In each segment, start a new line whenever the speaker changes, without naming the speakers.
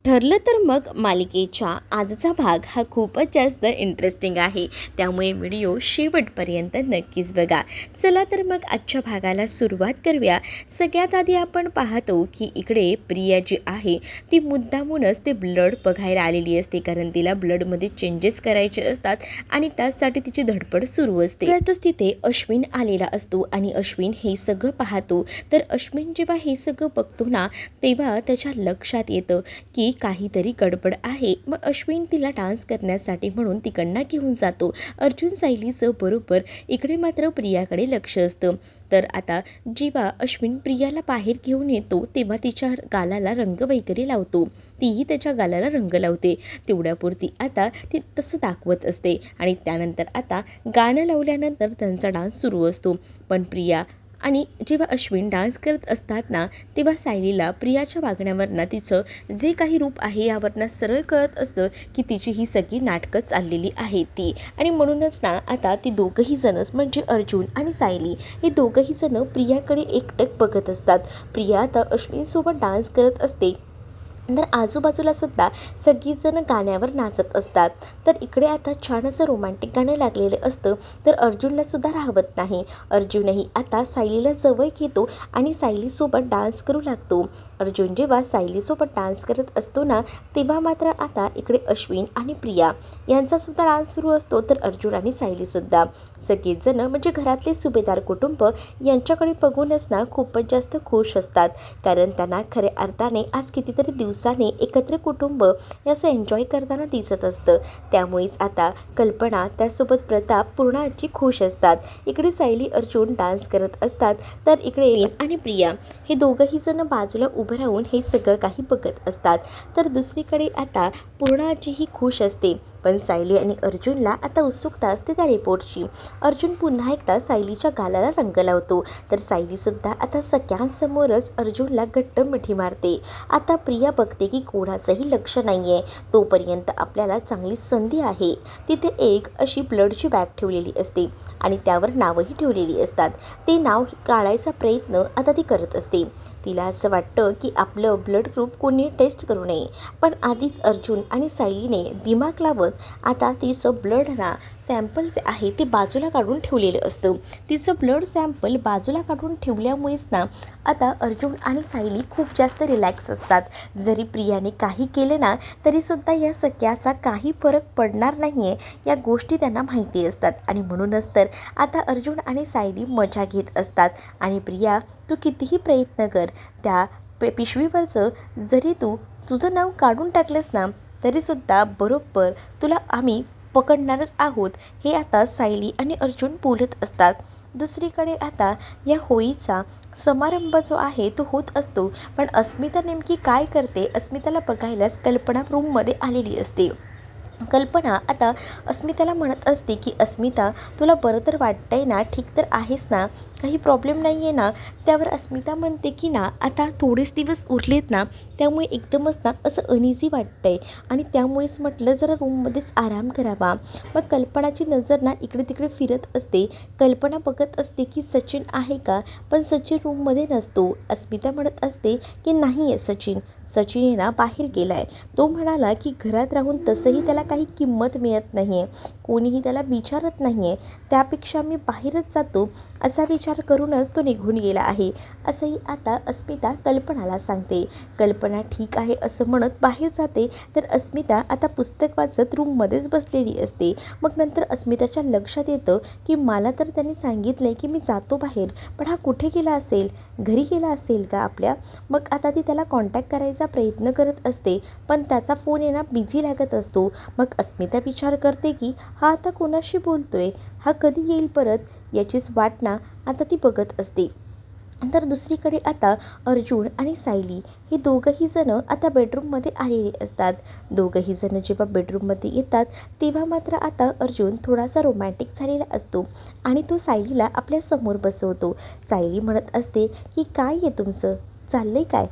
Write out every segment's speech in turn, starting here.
ठरलं तर मग मालिकेच्या आजचा भाग हा खूपच जास्त इंटरेस्टिंग आहे, त्यामुळे व्हिडिओ शेवटपर्यंत नक्कीच बघा. चला तर मग आजच्या भागाला सुरुवात करूया. सगळ्यात आधी आपण पाहतो की इकडे प्रिया जी आहे ती मुद्दामूनच ते ब्लड बघायला आलेली असते, कारण तिला ब्लडमध्ये चेंजेस करायचे असतात आणि त्यासाठी तिची धडपड सुरू असते. त्यातच तिथे अश्विन आलेला असतो आणि अश्विन हे सगळं पाहतो. तर अश्विन जेव्हा हे सगळं बघतो ना, तेव्हा त्याच्या लक्षात येतं की काहीतरी गडबड आहे. मग अश्विन तिला डान्स करण्यासाठी म्हणून तिकडनं घेऊन जातो. अर्जुन सायलीचं बरोबर इकडे मात्र प्रियाकडे लक्ष असतं. तर आता जेव्हा अश्विन प्रियाला बाहेर घेऊन येतो तेव्हा तिच्या गालाला रंग वगैरे लावतो. तीही त्याच्या गालाला रंग लावते. तेवढ्यापुरती आता ती तसं दाखवत असते आणि त्यानंतर आता गाणं लावल्यानंतर त्यांचा डान्स सुरू असतो. पण प्रिया आणि जेव्हा अश्विन डान्स करत असतात ना, तेव्हा सायलीला प्रियाच्या वागण्यावरनं तिचं जे काही रूप आहे यावरनं सरळ कळत असतं की तिची ही सगळी नाटकं चाललेली आहेत ती. आणि म्हणूनच ना आता ती दोघंही जणच म्हणजे अर्जुन आणि सायली हे दोघंही जण प्रियाकडे एकटक बघत असतात. प्रिया आता अश्विनसोबत डान्स करत असते, तर आजूबाजूला सुद्धा सगळीजण गाण्यावर नाचत असतात. तर इकडे आता छान असं रोमॅन्टिक गाणं लागलेलं असतं. तर अर्जुनला सुद्धा राहवत नाही. अर्जुनही आता सायलीला जवळ घेतो आणि सायलीसोबत डान्स करू लागतो. अर्जुन जेव्हा सायलीसोबत डान्स करत असतो ना, तेव्हा मात्र आता इकडे अश्विन आणि प्रिया यांचासुद्धा डान्स सुरू असतो. तर अर्जुन आणि सायलीसुद्धा सगळेच जण म्हणजे घरातले सुभेदार कुटुंब यांच्याकडे बघूनच ना खूपच जास्त खुश असतात, कारण त्यांना खऱ्या अर्थाने आज कितीतरी दिवसाने एकत्र कुटुंब याचं एन्जॉय करताना दिसत असतं. त्यामुळेच आता कल्पना त्यासोबत प्रताप पूर्ण आजी खुश असतात. इकडे सायली अर्जुन डान्स करत असतात, तर इकडे आणि प्रिया हे दोघंही जण बाजूला उभं राहून हे सगळं काही बघत असतात. तर दुसरीकडे आता पूर्ण आजी ही खुश असते, पण सायली आणि अर्जुनला आता उत्सुकता असते त्या रिपोर्टची. अर्जुन पुन्हा एकदा सायलीच्या गालाला रंग लावतो. तर सायलीसुद्धा आता सगळ्यांसमोरच अर्जुनला घट्ट मिठी मारते. आता प्रिया बघते की कोणाचंही लक्ष नाही आहे, तोपर्यंत आपल्याला चांगली संधी आहे. तिथे एक अशी ब्लडची बॅग ठेवलेली असते आणि त्यावर नावंही ठेवलेली असतात. ते नाव काढायचा प्रयत्न आता ती करत असते. तिला असं वाटतं की आपलं ब्लड ग्रुप कोणी टेस्ट करू नये, पण आधीच अर्जुन आणि सायलीने दिमाग लावत आता तिचं ब्लड ना सॅम्पल जे आहे ते बाजूला काढून ठेवलेलं असतं. तिचं ब्लड सॅम्पल बाजूला काढून ठेवल्यामुळेच ना आता अर्जुन आणि सायली खूप जास्त रिलॅक्स असतात. जरी प्रियाने काही केलं ना तरीसुद्धा या सगळ्याचा काही फरक पडणार नाही आहे या गोष्टी त्यांना माहिती असतात. आणि म्हणूनच तर आता अर्जुन आणि सायली मजा घेत असतात. आणि प्रिया, तू कितीही प्रयत्न कर, त्या पिशवीवरचं जरी तुझं नाव काढून टाकलंस ना तरीसुद्धा बरोबर तुला आम्ही पकडणारच आहोत, हे आता सायली आणि अर्जुन बोलत असतात. दुसरीकडे आता या होळीचा समारंभ जो आहे तो होत असतो, पण अस्मिता नेमकी काय करते, अस्मिताला बघायलाच कल्पना रूममध्ये आलेली असते. कल्पना आता अस्मिताला म्हणत असते की अस्मिता, तुला बरं तर वाटतंय ना, ठीक तर आहेस ना, काही प्रॉब्लेम नाही आहे ना. त्यावर अस्मिता म्हणते की ना आता थोडेच दिवस उरलेत ना, त्यामुळे एकदमच ना असं अनइझी वाटतंय आणि त्यामुळेच म्हटलं जरा रूममध्येच आराम करावा. मग कल्पनाची नजर ना इकडे तिकडे फिरत असते. कल्पना बघत असते की सचिन आहे का, पण सचिन रूममध्ये नसतो. अस्मिता म्हणत असते की नाही आहे सचिन, सचिन आहे ना बाहेर गेला आहे. तो म्हणाला की घरात राहून तसंही त्याला काही किंमत मिळत नाही आहे, कोणीही त्याला विचारत नाही आहे, त्यापेक्षा मी बाहेरच जातो असा विचार करूनच तो निघून गेला आहे, असंही आता अस्मिता कल्पनाला सांगते. कल्पना ठीक आहे असं म्हणत बाहेर जाते. तर अस्मिता आता पुस्तक वाचत रूममध्येच बसलेली असते. मग नंतर अस्मिताच्या लक्षात येतं की मला तर त्यांनी सांगितलं आहे की मी जातो बाहेर, पण हा कुठे गेला असेल, घरी गेला असेल का आपल्या. मग आता ती त्याला कॉन्टॅक्ट करायचा प्रयत्न करत असते, पण त्याचा फोन येणं बिझी लागत असतो. मग अस्मिता विचार करते की हा आता कोणाशी बोलतोय, हा कधी येईल परत, याचीच वाट ना आता ती बघत असते. तर दुसरीकडे आता अर्जुन आणि सायली हे दोघंही जण आता बेडरूममध्ये आलेले असतात. दोघंही जण जेव्हा बेडरूममध्ये येतात तेव्हा मात्र आता अर्जुन थोडासा रोमॅन्टिक झालेला असतो आणि तो सायलीला आपल्या समोर बसवतो. सायली म्हणत असते की काय आहे तुमचं, चाललंय काय,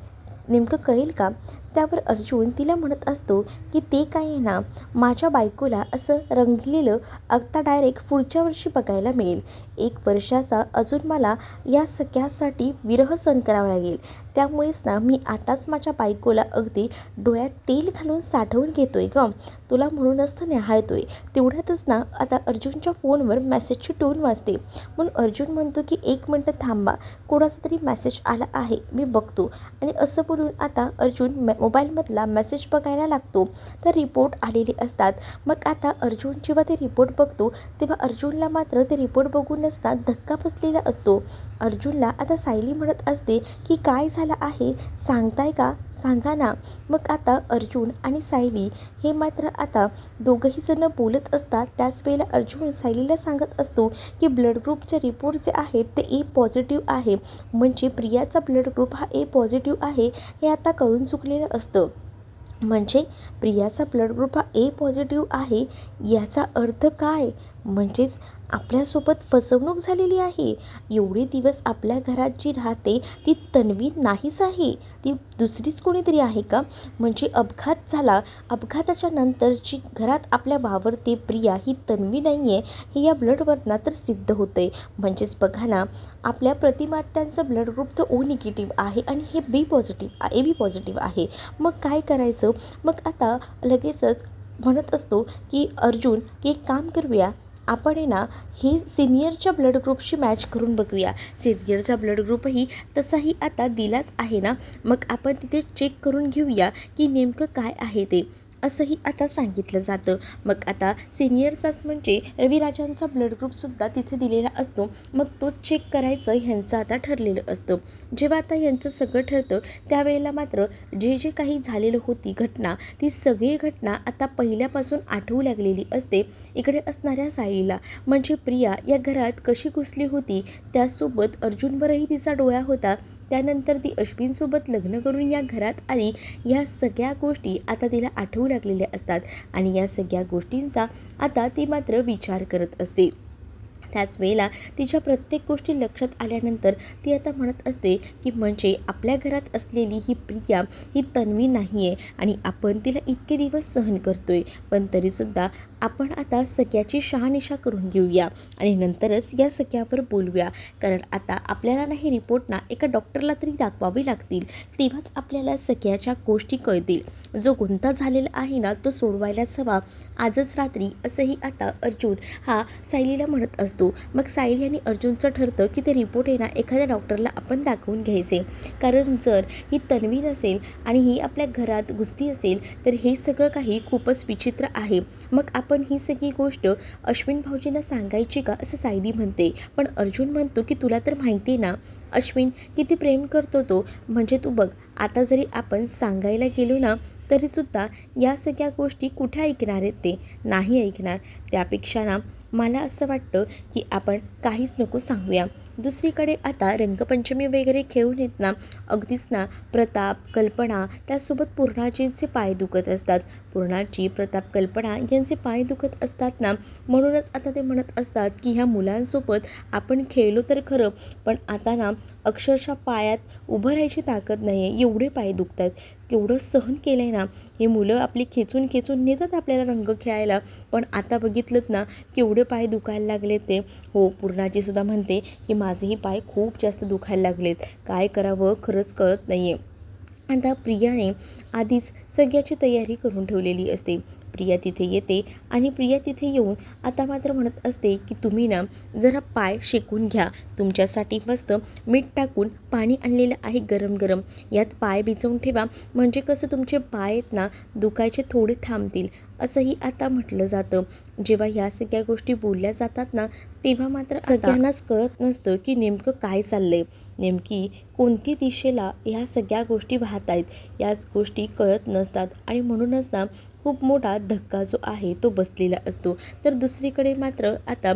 नेमकं कळेल का. त्यावर अर्जुन तिला म्हणत असतो की ते काय आहे ना, माझ्या बायकोला असं रंगलेलं आता डायरेक्ट पुढच्या वर्षी बघायला मिळेल. 1 वर्षाचा अजून मला या सगळ्यासाठी विरह सहन करावा लागेल. त्यामुळेच ना मी आताच माझ्या बायकोला अगदी डोळ्यात तेल घालून साठवून घेतोय गं, तुला म्हणूनच तर न्याहाळतोय. तेवढ्यातच ना आता अर्जुनच्या फोनवर मेसेजची टोन वाजते. म्हणून अर्जुन म्हणतो की 1 मिनटं थांबा, कोणाचा तरी मेसेज आला आहे, मी बघतो. आणि असं बोलून आता अर्जुन मोबाईलमधला मेसेज बघायला लागतो. तर रिपोर्ट आलेले असतात. मग आता अर्जुन जेव्हा ते रिपोर्ट बघतो तेव्हा अर्जुनला मात्र ते रिपोर्ट बघूनच ना धक्का बसलेला असतो. अर्जुनला आता सायली म्हणत असते की काय झालं आहे, सांगताय का, सांगा ना. मग आता अर्जुन आणि सायली हे मात्र आता दोघंही जण बोलत असतात. त्याच वेळेला अर्जुन सायलीला सांगत असतो की ब्लड ग्रुपचे रिपोर्ट जे आहेत ते ए पॉझिटिव्ह आहे. म्हणजे प्रियाचा ब्लड ग्रुप हा ए पॉझिटिव्ह आहे हे आता कळून चुकलेलं असतं. म्हणजे प्रियाचा ब्लड ग्रुप हा ए पॉझिटिव्ह आहे याचा अर्थ काय, म्हणजेच आपल्यासोबत फसवणूक झालेली आहे. एवढे दिवस आपल्या घरात जी राहते ती तन्वी नाहीच आहे, ती दुसरीच कोणीतरी आहे का. म्हणजे अपघात झाला, अपघाताच्या नंतर जी घरात आपल्या वावरते प्रिया ही तन्वी नाही आहे हे या ब्लडवरनं तर सिद्ध होतं आहे. म्हणजेच बघा ना, आपल्या प्रतिमात्यांचं ब्लड ग्रुप तर ओ निगेटिव्ह आहे आणि हे बी पॉझिटिव्ह ए बी पॉझिटिव्ह आहे. मग काय करायचं. मग आता लगेचच म्हणत असतो की अर्जुन की एक काम करूया, आपण आहे ना हे सिनियरच्या ब्लड ग्रुपशी मॅच करून बघूया. सिनियरचा ब्लड ग्रुपही तसाही आता दिलाच आहे ना, मग आपण तिथे चेक करून घेऊया की नेमकं काय आहे ते, असंही आता सांगितलं जातं. मग आता सिनियरचाच म्हणजे रविराजांचा ब्लड ग्रुपसुद्धा तिथे दिलेला असतो. मग तो चेक करायचं ह्यांचं आता ठरलेलं असतं. जेव्हा आता यांचं सगळं ठरतं त्यावेळेला मात्र जे काही झालेलं होती घटना, ती सगळी घटना आता पहिल्यापासून आठवू लागलेली असते इकडे असणाऱ्या सायलीला. म्हणजे प्रिया या घरात कशी घुसली होती, त्यासोबत अर्जुनवरही तिचा डोळा होता. त्यानंतर ती अश्विनसोबत लग्न करून या घरात आली. या सगळ्या गोष्टी आता तिला आठवू लागलेल्या असतात आणि या सगळ्या गोष्टींचा आता ती मात्र विचार करत असते. त्याच वेळेला तिच्या प्रत्येक गोष्टी लक्षात आल्यानंतर ती आता म्हणत असते की म्हणजे आपल्या घरात असलेली ही प्रिया ही तन्वी नाही आहे आणि आपण तिला इतके दिवस सहन करतोय, पण तरीसुद्धा आपण आता सगळ्याची शहानिशा करून घेऊया आणि नंतरच या सगळ्यावर बोलूया. कारण आता आपल्याला ना हे रिपोर्ट ना एका डॉक्टरला तरी दाखवावे लागतील, तेव्हाच आपल्याला सगळ्याच्या गोष्टी कळतील. जो गुंता झालेला आहे ना तो सोडवायलाच हवा आजच रात्री, असंही आता अर्जुन हा सायलीला म्हणत असतो. मग सायली आणि अर्जुनचं ठरतं की ते रिपोर्ट आहे ना एखाद्या डॉक्टरला आपण दाखवून घ्यायचे. कारण जर ही तन्वी नसेल आणि ही आपल्या घरात घुसली असेल तर हे सगळं काही खूपच विचित्र आहे. मग आपण ही सगळी गोष्ट अश्विन भाऊजींना सांगायची का, असं सायली म्हणते. पण अर्जुन म्हणतो की तुला तर माहिती आहे ना अश्विन किती प्रेम करतो तो. म्हणजे तू बघ, आता जरी आपण सांगायला गेलो ना तरीसुद्धा या सगळ्या गोष्टी कुठे ऐकणार आहेत, ते नाही ऐकणार. त्यापेक्षा ना मला असं वाटतं की आपण काहीच नको सांगूया. दुसरीकडे आता रंगपंचमी वगैरे खेळून येत ना अगदीच ना प्रताप, कल्पना त्यासोबत पूर्णाजींचे पाय दुखत असतात. पूर्णाजी, प्रताप, कल्पना यांचे पाय दुखत असतात ना, म्हणूनच आता ते म्हणत असतात की ह्या मुलांसोबत आपण खेळलो तर खरं, पण आता ना अक्षरशः पायात उभं राहायची ताकद नाही आहे, एवढे पाय दुखतात. केवढं सहन केलं आहे ना, हे मुलं आपली खेचून खेचून नेतात आपल्याला रंग खेळायला, पण आता बघितलं ना केवढे पाय दुखायला लागले ते. हो, पूर्णाजीसुद्धा म्हणते की माझेही पाय खूप जास्त दुखायला लागलेत, काय करावं खरंच कळत नाही आहे. आता प्रियाने आधीच सगळ्याची तयारी करून ठेवलेली असते. प्रिया तिथे येते आणि प्रिया तिथे येऊन आता मात्र म्हणत असते की तुम्ही ना जरा पाय शेकून घ्या, तुमच्यासाठी मस्त मीठ टाकून पाणी आणलेलं आहे गरम गरम, यात पाय भिजवून ठेवा, म्हणजे कसं तुमचे पाय आहेत ना दुखायचे थोडे थांबतील, असंही आता म्हटलं जातं. जेव्हा या सगळ्या गोष्टी बोलल्या जातात ना तेव्हा मात्र सगळ्यांनाच कळत नसतं की नेमकं काय चाललंय, नेमकी कोणती दिशेला ह्या सगळ्या गोष्टी वाहत आहेत, याच गोष्टी कळत नसतात आणि म्हणूनच ना खूप मोठा धक्का जो आहे तो बसलेला असतो. तर दुसरीकडे मात्र आता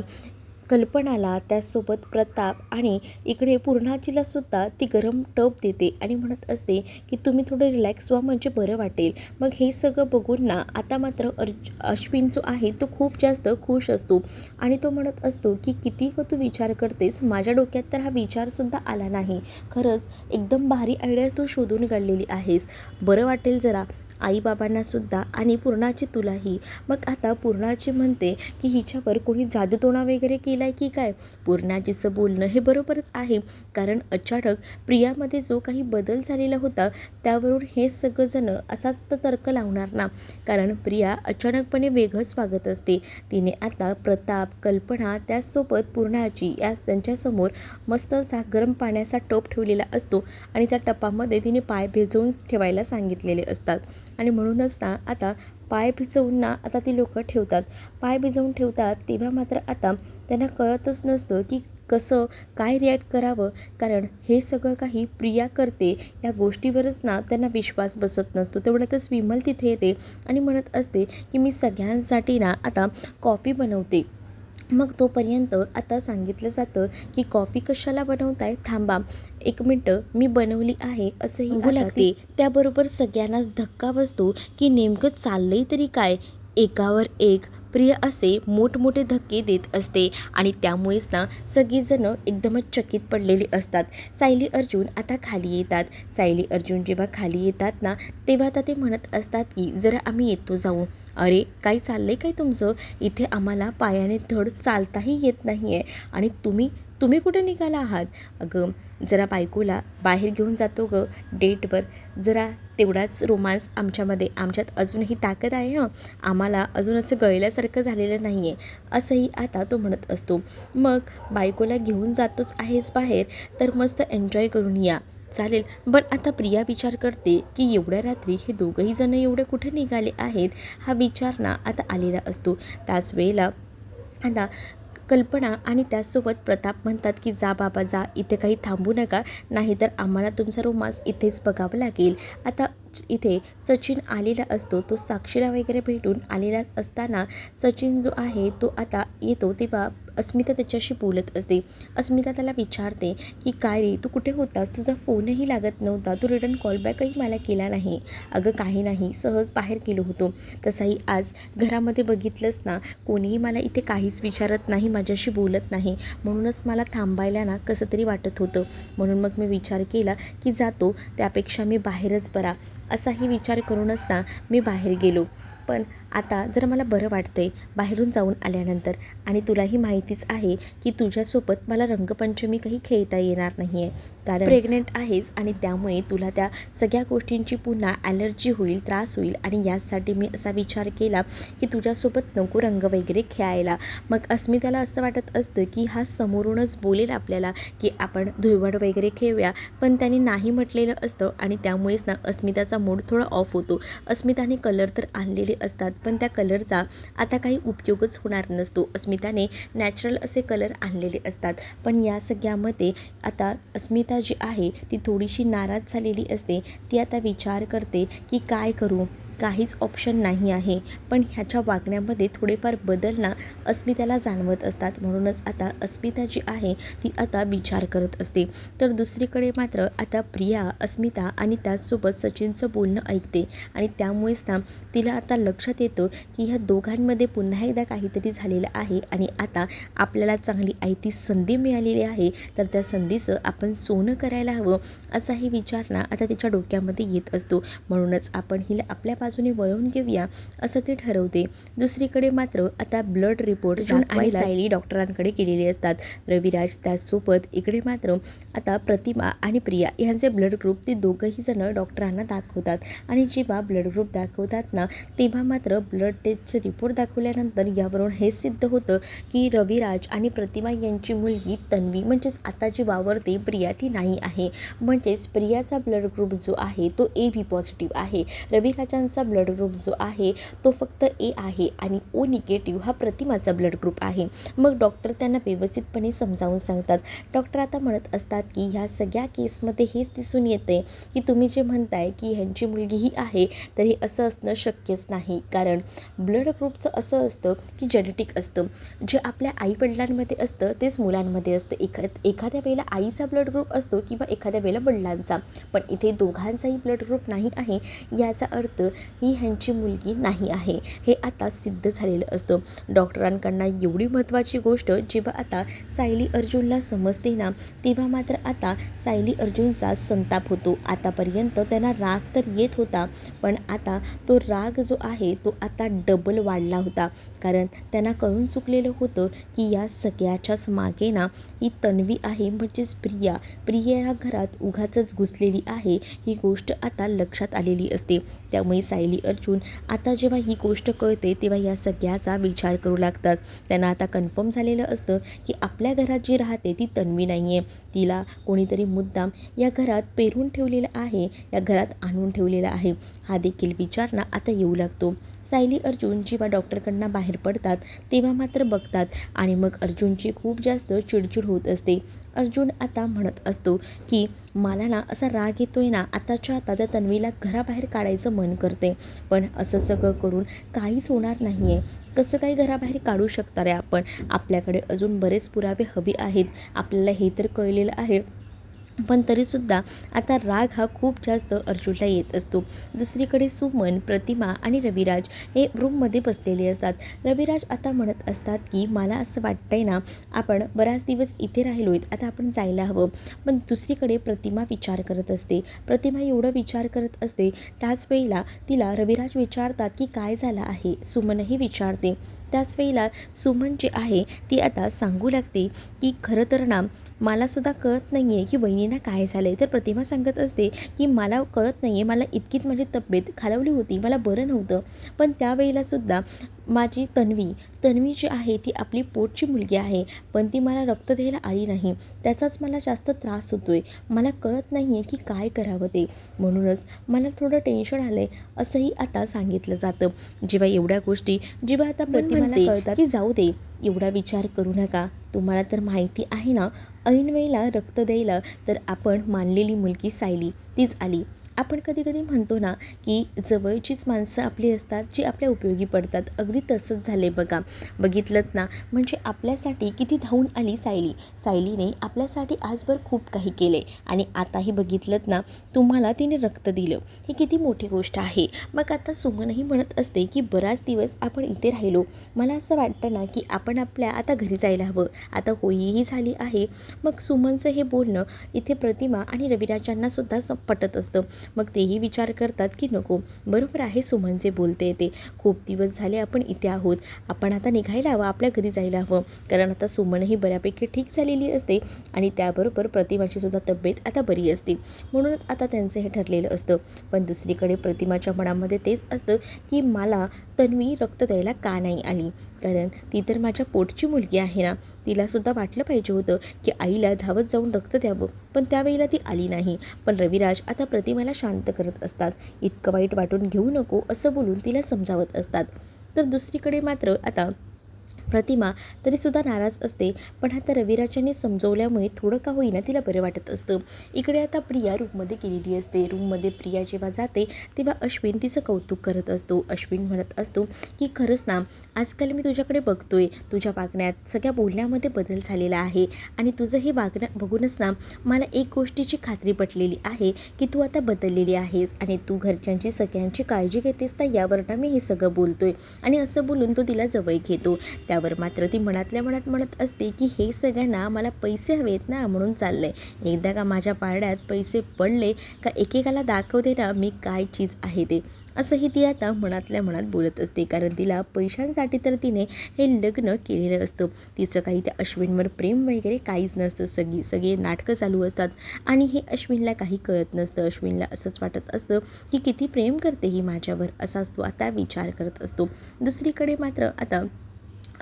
कल्पनाला त्याचसोबत प्रताप आणि इकडे पूर्णाजीला सुद्धा ती गरम टब देते आणि म्हणत असते की तुम्ही थोडं रिलॅक्स व्हा म्हणजे बरं वाटेल. मग हे सगळं बघून ना आता मात्र अश्विन जो आहे तो खूप जास्त खुश असतो आणि तो म्हणत असतो की किती तू विचार करतेस, माझ्या डोक्यात तर हा विचारसुद्धा आला नाही. खरंच एकदम भारी आयडिया तू शोधून काढलेली आहेस. बरं वाटेल जरा आईबाबांनासुद्धा आणि पूर्णाची तुलाही. मग आता पूर्णाची म्हणते की हिच्यावर कोणी जादूटोणा वगैरे केला आहे की काय. पूर्णाजीचं बोलणं हे बरोबरच आहे, कारण अचानक प्रियामध्ये जो काही बदल झालेला होता त्यावरून हे सगळंजणं असाच तर तर्क लावणार ना, कारण प्रिया अचानकपणे वेगळंच वागत असते. तिने आता प्रताप, कल्पना त्याचसोबत पूर्णाजी या त्यांच्यासमोर मस्त गरम पाण्याचा टब ठेवलेला असतो आणि त्या टपामध्ये तिने पाय भिजवून ठेवायला सांगितलेले असतात आणि म्हणूनच ना आता पाय भिजवून ना आता ती लोकं ठेवतात. पाय भिजवून ठेवतात तेव्हा मात्र आता त्यांना कळतच नसतं की कसं काय रिॲक्ट करावं, कारण हे सगळं काही प्रिया करते या गोष्टीवरच ना त्यांना विश्वास बसत नसतो. तेवढ्यातच विमल तिथे येते आणि म्हणत असते की मी सगळ्यांसाठी ना आता कॉफी बनवते. मग तोपर्यंत आता सांगितलं जातं की कॉफी कशाला बनवताय, थांबा 1 मिनटं मी बनवली आहे असंही सांगू लागते. त्याबरोबर सगळ्यांनाच धक्का बसतो की नेमकं चाललंय तरी काय. एकावर एक प्रिया असे मोठमोठे धक्के देत असते आणि त्यामुळेच ना सगळीजणं एकदमच चकित पडलेली असतात. सायली अर्जुन आता खाली येतात. सायली अर्जुन जेव्हा खाली येतात ना तेव्हा आता ते म्हणत असतात की जरा आम्ही येतो जाऊ. अरे काय चाललंय काय तुमचं, इथे आम्हाला पायाने धड चालताही येत नाही आहे आणि तुम्ही तुम्ही कुठे निघाला आहात. अगं जरा बायकोला बाहेर घेऊन जातो गं डेटवर, जरा तेवढाच रोमांस आमच्यात अजूनही ताकद आहे हं, आम्हाला अजून असं गळल्यासारखं झालेलं नाही आहे असंही आता तो म्हणत असतो. मग बायकोला घेऊन जातोच आहेस बाहेर तर मस्त एन्जॉय करून या, चालेल. पण आता प्रिया विचार करते की एवढ्या रात्री हे दोघंही जण एवढे कुठे निघाले आहेत, हा विचार ना आता आलेला असतो. त्याच वेळेला आता कल्पना आणि त्याचसोबत प्रताप म्हणतात की जा बाबा जा, इथे काही थांबू नका, नाहीतर आम्हाला तुमचा रोमांस इथेच बघावं लागेल. आता इथे सचिन आलेला असतो. तो साक्षीला वगैरे भेटून आलेलाच असताना सचिन जो आहे तो आता येतो तेव्हा अस्मिता त्याच्याशी बोलत असते. अस्मिता त्याला विचारते की काय रे तू कुठे होतास, तुझा फोनही लागत नव्हता, तू रिटर्न कॉलबॅकही मला केला नाही. अगं काही नाही, सहज बाहेर गेलो होतो. तसंही आज घरामध्ये बघितलंच ना, कोणीही मला इथे काहीच विचारत नाही, माझ्याशी बोलत नाही, म्हणूनच मला थांबायला ना कसं तरी वाटत होतं. म्हणून मग मी विचार केला की जातो त्यापेक्षा मी बाहेरच बरा, असाही विचार करूनच ना मी बाहेर गेलो. पण आता जरा मला बरं वाटतंय बाहेरून जाऊन आल्यानंतर. आणि तुलाही माहितीच आहे की तुझ्यासोबत मला रंगपंचमी काही खेळता येणार नाही आहे, कारण प्रेग्नेंट आहेस आणि त्यामुळे तुला त्या सगळ्या गोष्टींची पुन्हा ॲलर्जी होईल, त्रास होईल आणि यासाठी मी असा विचार केला की तुझ्यासोबत नको रंग वगैरे खेळायला. मग अस्मिताला असं वाटत असतं की हा समोरूनच बोलेल आपल्याला की आपण धुळवड वगैरे खेळूया, पण त्याने नाही म्हटलेलं असतं आणि त्यामुळेच ना अस्मिताचा मूड थोडा ऑफ होतो. अस्मिताने कलर तर आणलेले असतात पण त्या कलरचा आता काही उपयोगच होणार नसतो. अस्मिताने नॅचरल असे कलर आणलेले असतात, पण या सगळ्यामध्ये आता अस्मिता जी आहे ती थोडीशी नाराज झालेली असते. ती आता विचार करते की काय करू, काहीच ऑप्शन नाही आहे. पण ह्याच्या वागण्यामध्ये थोडेफार बदल ना अस्मिताला जाणवत असतात. म्हणूनच आता अस्मिता जी आहे ती आता विचार करत असते. तर दुसरीकडे मात्र आता प्रिया, अस्मिता आणि त्याचसोबत सचिनचं बोलणं ऐकते आणि त्यामुळेच ना तिला आता लक्षात येतं की ह्या दोघांमध्ये पुन्हा एकदा काहीतरी झालेलं आहे आणि आता आपल्याला चांगली आयती संधी मिळालेली आहे, तर त्या संधीचं आपण सोनं करायला हवं असाही विचार ना आता तिच्या डोक्यामध्ये येत असतो. म्हणूनच आपण हिला आपल्या बाजूने वळवून घेऊया असं ते ठरवते. दुसरीकडे मात्र आता ब्लड रिपोर्ट आणि सायली डॉक्टरांकडे गेलेले असतात. रविराज त्याचसोबत इकडे मात्र आता प्रतिमा आणि प्रिया ह्यांचे ब्लड ग्रुप ते दोघंही जण डॉक्टरांना दाखवतात आणि जेव्हा ब्लड ग्रुप दाखवतात ना तेव्हा मात्र ब्लड टेस्टचे रिपोर्ट दाखवल्यानंतर यावरून हे सिद्ध होतं की रविराज आणि प्रतिमा यांची मुलगी तन्वी म्हणजेच आता जी वावरते प्रिया ती नाही आहे. म्हणजेच प्रियाचा ब्लड ग्रुप जो आहे तो AB पॉझिटिव्ह आहे. रविराजांचा अश्विनचा ब्लड ग्रुप जो आहे तो फक्त ए आहे आणि ओ निगेटिव्ह हा प्रतिमाचा ब्लड ग्रुप आहे. मग डॉक्टर त्यांना व्यवस्थितपणे समजावून सांगतात. डॉक्टर आता म्हणत असतात की ह्या सगळ्या केसमध्ये हेच दिसून येते की तुम्ही जे म्हणताय की ह्यांची मुलगी ही आहे, तर हे असं असणं शक्यच नाही. कारण ब्लड ग्रुपचं असं असतं की जेनेटिक असतं. जे आपल्या आईवडिलांमध्ये असतं तेच मुलांमध्ये असतं. एखाद्या वेळेला आईचा ब्लड ग्रुप असतो किंवा एखाद्या वेळेला वडिलांचा, पण इथे दोघांचाही ब्लड ग्रुप नाही आहे. याचा अर्थ ही ह्यांची मुलगी नाही आहे, हे आता सिद्ध झालेलं असतं. डॉक्टरांकडनं एवढी महत्त्वाची गोष्ट जेव्हा आता सायली अर्जुनला समजते ना, तेव्हा मात्र आता सायली अर्जुनचा संताप होतो. आतापर्यंत त्यांना राग तर येत होता, पण आता तो राग जो आहे तो आता डबल वाढला होता. कारण त्यांना कळून चुकलेलं होतं की या सगळ्याच्याच मागे ना ही तन्वी आहे, म्हणजेच प्रिया या घरात उगाचच घुसलेली आहे, ही गोष्ट आता लक्षात आलेली असते. त्यामुळे सायली अर्जुन आता जेव्हा ही गोष्ट कळते तेव्हा या सगळ्याचा विचार करू लागतात. त्यांना आता कन्फर्म झालेलं असतं की आपल्या घरात जी राहते ती तन्वी नाही आहे, तिला कोणीतरी मुद्दाम या घरात पेरून ठेवलेलं आहे, या घरात आणून ठेवलेलं आहे. हा देखील विचार ना आता येऊ लागतो. सायली अर्जुन जेव्हा डॉक्टरकडनं बाहेर पडतात तेव्हा मात्र बघतात आणि मग अर्जुनची खूप जास्त चिडचिड होत असते. अर्जुन आता म्हणत असतो की मला ना असा राग येतोय ना, आताच्या आता त्या तन्वीला घराबाहेर काढायचं मन करते, पण असं सगळं करून काहीच होणार नाही आहे. कसं काही घराबाहेर काढू शकणार आहे आपण? आपल्याकडे अजून बरेच पुरावे हवे आहेत, आपल्याला हे तर कळलेलं आहे. पण तरीसुद्धा आता राग हा खूप जास्त अर्जुनला येत असतो. दुसरीकडे सुमन, प्रतिमा आणि रविराज हे रूममध्ये बसलेले असतात. रविराज आता म्हणत असतात की मला असं वाटतंय ना, आपण बराच दिवस इथे राहिलो आहेत, आता आपण जायला हवं. पण दुसरीकडे प्रतिमा विचार करत असते. प्रतिमा एवढं विचार करत असते, त्याच वेळेला तिला रविराज विचारतात की काय झालं आहे. सुमनही विचारते. त्याच वेळेला सुमन जी आहे ती आता सांगू लागते की खरं तर ना मलासुद्धा कळत नाही आहे की वहिनींना काय झालं आहे. तर प्रतिमा सांगत असते की मला कळत नाही आहे, मला इतकीच माझी तब्येत खालावली होती, मला बरं नव्हतं. पण त्यावेळेलासुद्धा माझी तन्वी जी आहे ती आपली पोटची मुलगी आहे, पण ती मला रक्त द्यायला आली नाही, त्याचाच मला जास्त त्रास होतो आहे. मला कळत नाही आहे की काय करावं ते, म्हणूनच मला थोडं टेन्शन आलं आहे, असंही आता सांगितलं जातं. जेव्हा एवढ्या गोष्टी जेव्हा आता प्रतिमाला कळतात की जाऊ दे, एवढा विचार करू नका, तुम्हाला तर माहिती आहे ना, ऐन वेळेला रक्त द्यायला तर आपण मानलेली मुलगी सायली तीच आली. आपण कधी कधी म्हणतो ना की जवळचीच माणसं आपली असतात जी आपल्या उपयोगी पडतात. अगदी तसंच झाले बघा. बघितलंत ना, म्हणजे आपल्यासाठी किती धावून आली सायलीने आपल्यासाठी आजवर खूप काही केले आणि आताही बघितलंत ना, तुम्हाला तिने रक्त दिलं, ही किती मोठी गोष्ट आहे. मग आता सुमनही म्हणत असते की बराच दिवस आपण इथे राहिलो, मला असं वाटतं ना की आपण आपल्या आता घरी जायला हवं. आता होईही झाली आहे. मग सुमनचं हे बोलणं इथे प्रतिमा आणि रविराजांना सुद्धा पटत असतं. मग तेही विचार करतात की नको, बरोबर आहे सुमन जे बोलते ते, खूप दिवस झाले आपण इथे आहोत, आपण आता निघायला हवं, आपल्या घरी जायला हवं. कारण आता सुमनही बऱ्यापैकी ठीक झालेली असते आणि त्याबरोबर प्रतिमाची सुद्धा तब्येत आता बरी असते, म्हणूनच आता त्यांचं हे ठरलेलं असतं. पण दुसरीकडे प्रतिमाच्या मनामध्ये तेच असतं की मला तन्वी रक्त द्यायला का नाही आली, कारण ती तर माझ्या पोटची मुलगी आहे ना, तिलासुद्धा वाटलं पाहिजे होतं की आईला धावत जाऊन रक्त द्यावं, पण त्यावेळेला ती आली नाही. पण रविराज आता प्रतिमाला शांत करत असतात. इतकं वाईट वाटून घेऊ नको असं बोलून तिला समजावत असतात. तर दुसरीकडे मात्र आता प्रतिमा तरीसुद्धा नाराज असते, पण आता रविराजांनी समजवल्यामुळे थोडं का होईना तिला बरं वाटत असतं. इकडे आता प्रिया रूममध्ये गेलेली असते. रूममध्ये प्रिया जेव्हा जाते तेव्हा अश्विन तिचं कौतुक करत असतो. अश्विन म्हणत असतो की खरंच ना, आजकाल मी तुझ्याकडे बघतोय, तुझ्या वागण्यात सगळ्या बोलण्यामध्ये बदल झालेला आहे आणि तुझं हे वागणं बघूनच ना मला एक गोष्टीची खात्री पटलेली आहे की तू आता बदललेली आहेस आणि तू घरच्यांची सगळ्यांची काळजी घेतेस ना, यावर ना मी हे सगळं बोलतोय. आणि असं बोलून तो तिला जवळ घेतो. त्यावर मात्र ती मनातल्या मनात म्हणत असते की हे सगळ्यांना मला पैसे हवेत ना, म्हणून चाललं आहे. एकदा का माझ्या पारड्यात पैसे पडले का एकेकाला दाखवते ना मी काय चीज आहे ते, असंही ती आता मनातल्या मनात बोलत असते. कारण तिला पैशांसाठी तर तिने हे लग्न केलेलं असतं. तिचं काही त्या अश्विनवर प्रेम वगैरे काहीच नसतं. सगळे नाटकं चालू असतात आणि हे अश्विनला काही कळत नसतं. अश्विनला असंच वाटत असतं की किती प्रेम करते ही माझ्यावर, असाच तो आता विचार करत असतो. दुसरीकडे मात्र आता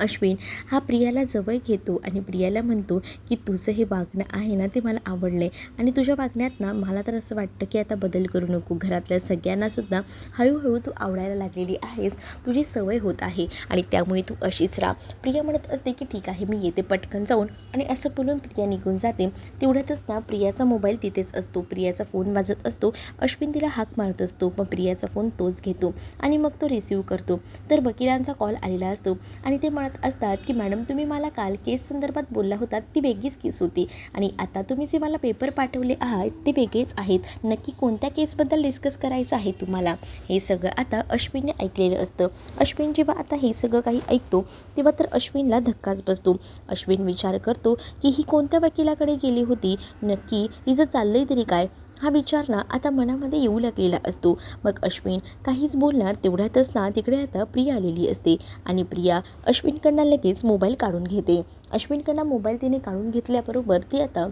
अश्विन हा प्रियाला जवळ घेतो आणि प्रियाला म्हणतो की तुझं हे वागणं आहे ना ते मला आवडलं आहे आणि तुझ्या वागण्यात ना मला तर असं वाटतं की आता बदल करू नको. घरातल्या सगळ्यांनासुद्धा हळूहळू तू आवडायला लागलेली आहेस, तुझी सवय होत आहे आणि त्यामुळे तू अशीच राहा. प्रिया म्हणत असते की ठीक आहे मी येते पटकन जाऊन आणि असं बोलून प्रिया निघून जाते. तेवढ्यातच ना प्रियाचा मोबाईल तिथेच असतो. प्रियाचा फोन वाजत असतो. अश्विन तिला हाक मारत असतो पण प्रियाचा फोन तोच घेतो आणि मग तो रिसीव्ह करतो. तर वकिलांचा कॉल आलेला असतो आणि ते म्हणत असतात की मॅडम तुम्ही मला काल केस संदर्भात बोलला होतात ती वेगळीच केस होती आणि आता तुम्ही जे मला पेपर पाठवले आहात ते वेगळेच आहेत. नक्की कोणत्या केसबद्दल डिस्कस करायचं आहे तुम्हाला? हे सगळं आता अश्विनने ऐकलेलं असतं. अश्विन जेव्हा आता हे सगळं काही ऐकतो तेव्हा तर अश्विनला धक्काच बसतो. अश्विन विचार करतो की ही कोणत्या वकिलाकडे गेली होती, नक्की हिचं चाललंय तरी काय, हा विचार ना आता मनामध्ये येऊ लागलेला असतो. मग अश्विन काहीच बोलणार तेवढ्यातच ना तिकडे आता प्रिया आलेली असते आणि प्रिया अश्विनकडनं लगेच मोबाईल काढून घेते. अश्विनकडनं मोबाईल तिने काढून घेतल्याबरोबर ती आता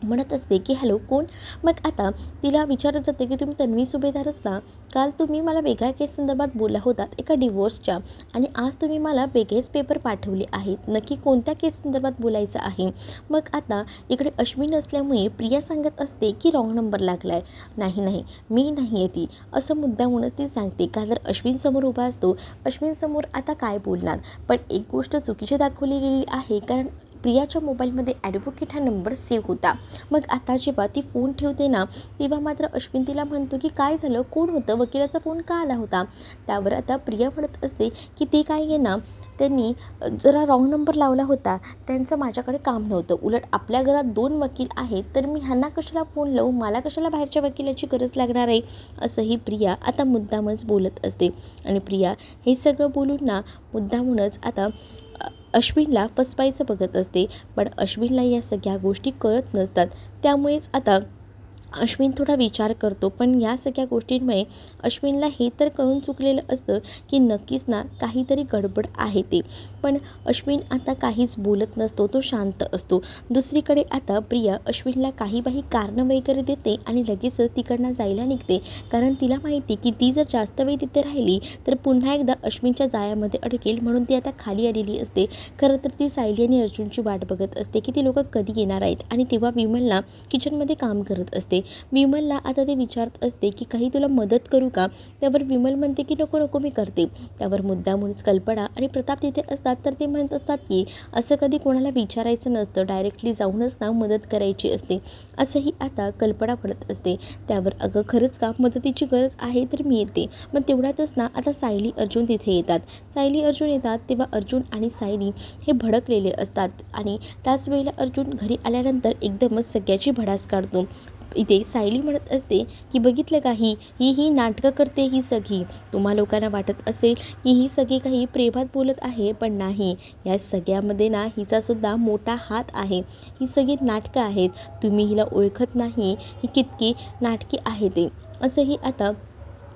म्हणत असते की हॅलो कोण? मग आता तिला विचारत जाते की तुम्ही तन्वी सुभेदारच ना? काल तुम्ही मला वेगळ्या केस संदर्भात बोलला होतात एका डिवोर्सच्या आणि आज तुम्ही मला वेगळेच पेपर पाठवले आहेत, नक्की कोणत्या केस संदर्भात बोलायचं आहे? मग आता इकडे अश्विन असल्यामुळे प्रिया सांगत असते की रॉंग नंबर लागला आहे. नाही मी नाही आहे ती, असं मुद्दामूनच ती सांगते. का तर अश्विन समोर उभा असतो. अश्विन समोर आता काय बोलणार, पण एक गोष्ट चुकीची दाखवली गेलेली आहे कारण प्रियाच्या मोबाईलमध्ये ॲडव्होकेट हा नंबर सेव्ह होता. मग आता जेव्हा ती फोन ठेवते ना तेव्हा मात्र अश्विन तिला म्हणतो की काय झालं, कोण होतं, वकिलाचा फोन का आला होता? त्यावर आता प्रिया म्हणत असते की ते काय आहे ना त्यांनी जरा रॉंग नंबर लावला होता, त्यांचं माझ्याकडे काम नव्हतं. उलट आपल्या घरात 2 वकील आहेत तर मी ह्यांना कशाला फोन लावू, मला कशाला बाहेरच्या वकिलाची गरज लागणार आहे, असंही प्रिया आता मुद्दामच बोलत असते. आणि प्रिया हे सगळं बोलून ना मुद्दामूनच आता अश्विनला फसवायचं बघत असते. पण अश्विनला या सगळ्या गोष्टी कळत नसतात. त्यामुळेच आता अश्विन थोडा विचार करतो. पण या सगळ्या गोष्टींमुळे अश्विनला हे तर कळून चुकलेलं असतं की नक्कीच ना काहीतरी गडबड आहे ते. पण अश्विन आता काहीच बोलत नसतो, तो शांत असतो. दुसरीकडे आता प्रिया अश्विनला काही कारणं वगैरे देते आणि लगेचच तिकडनं जायला निघते. कारण तिला माहिती की ती जर जास्त वेळ तिथे राहिली तर पुन्हा एकदा अश्विनच्या जाळ्यामध्ये अडकेल, म्हणून ती आता खाली आलेली असते. खरं तर ती सायली आणि अर्जुनची वाट बघत असते की ती लोकं कधी येणार आहेत आणि तेव्हा विमलला किचनमध्ये काम करत असते. विमलला आता ते विचारत असते की काही तुला मदत करू का? त्यावर विमल म्हणते की नको मी करते. त्यावर मुद्दामूनच कल्पना आणि प्रताप तिथे असतात तर ते म्हणत असतात की असं कधी कोणाला विचारायचं नसतं, डायरेक्टली जाऊनच ना मदत करायची असते, असंही आता कल्पना म्हणत असते. त्यावर अगं खरंच का, मदतीची गरज आहे तर मी येते. मग तेवढ्यातच ना आता सायली अर्जुन तिथे येतात. सायली अर्जुन येतात तेव्हा अर्जुन आणि सायली हे भडकलेले असतात आणि त्याच वेळेला अर्जुन घरी आल्यानंतर एकदमच सगळ्याची भडास काढतो. इथे सायली म्हणत असते की बघितलं का ही नाटकं करते ही सगळी. तुम्हा लोकांना वाटत असेल की ही सगळी काही प्रेमात बोलत आहे, पण नाही, या सगळ्यामध्ये ना हिचासुद्धा मोठा हात आहे. ही सगळी नाटकं आहेत, तुम्ही हिला ओळखत नाही, ही कितकी नाटकी आहे ते, असंही आता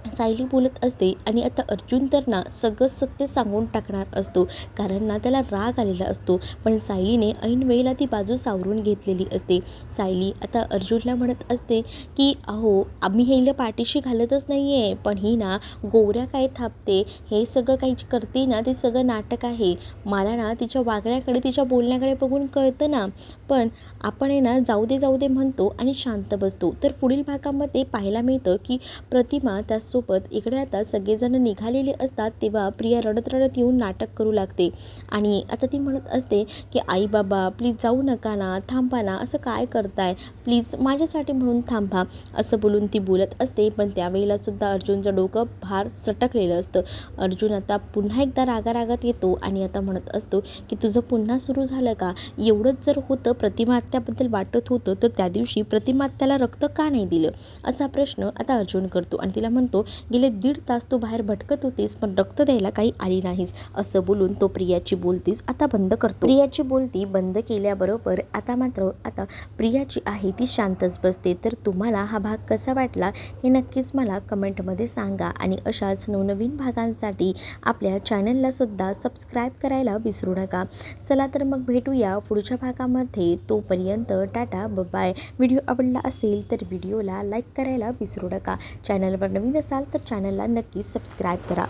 सायली बोलत असते. आणि आता अर्जुन तर ना सगळं सत्य सांगून टाकणार असतो कारण ना त्याला राग आलेला असतो. पण सायलीने ऐन वेळेला ती बाजू सावरून घेतलेली असते. सायली आता अर्जुनला म्हणत असते की अहो आम्ही हिला पाठीशी घालतच नाही आहे, पण ही ना गोऱ्या काय थापते, हे सगळं काही करते ना ते सगळं नाटक आहे. मला ना तिच्या वागण्याकडे तिच्या बोलण्याकडे बघून कळतं ना, पण आपण आहे ना जाऊ दे म्हणतो आणि शांत बसतो. तर पुढील भागामध्ये पाहायला मिळतं की प्रतिमा त्याचसोबत इकडे आता सगळेजण निघालेले असतात तेव्हा प्रिया रडत येऊन नाटक करू लागते. आणि आता ती म्हणत असते की आई बाबा प्लीज जाऊ नका ना, थांबा ना, असं काय करताय, प्लीज माझ्यासाठी म्हणून थांबा, असं बोलून ती बोलत असते. पण त्यावेळेला सुद्धा अर्जुनचं डोकं फार सटकलेलं असतं. अर्जुन आता पुन्हा एकदा रागारागात येतो आणि आता म्हणत असतो की तुझं पुन्हा सुरू झालं का? एवढंच जर होतं प्रतिमा आत्याबद्दल वाटत होतं तर त्या दिवशी प्रतिमा आत्याला रक्त का नाही दिलं, असा प्रश्न आता अर्जुन करतो. आणि तिला म्हणतो गेले 1.5 तास तू बाहेर भटकत होतीस पण रक्त द्यायला काही आली नाहीस, असं बोलून तो प्रियाची बोलतीच आता बंद करतो. प्रियाची बोलती बंद केल्याबरोबर आता मात्र आता प्रियाची आहे ती शांतच बसते. तर तुम्हाला हा भाग कसा वाटला हे नक्कीच मला कमेंटमध्ये सांगा आणि अशाच नवनवीन भागांसाठी आपल्या चॅनलला सुद्धा सबस्क्राईब करायला विसरू नका. चला तर मग भेटूया पुढच्या भागामध्ये. तोपर्यंत टाटा बाय. व्हिडिओ आवडला असेल तर व्हिडिओला लाईक करायला विसरू नका. चॅनलवर नवीन असाल तर चॅनलला नक्की सबस्क्राईब करा.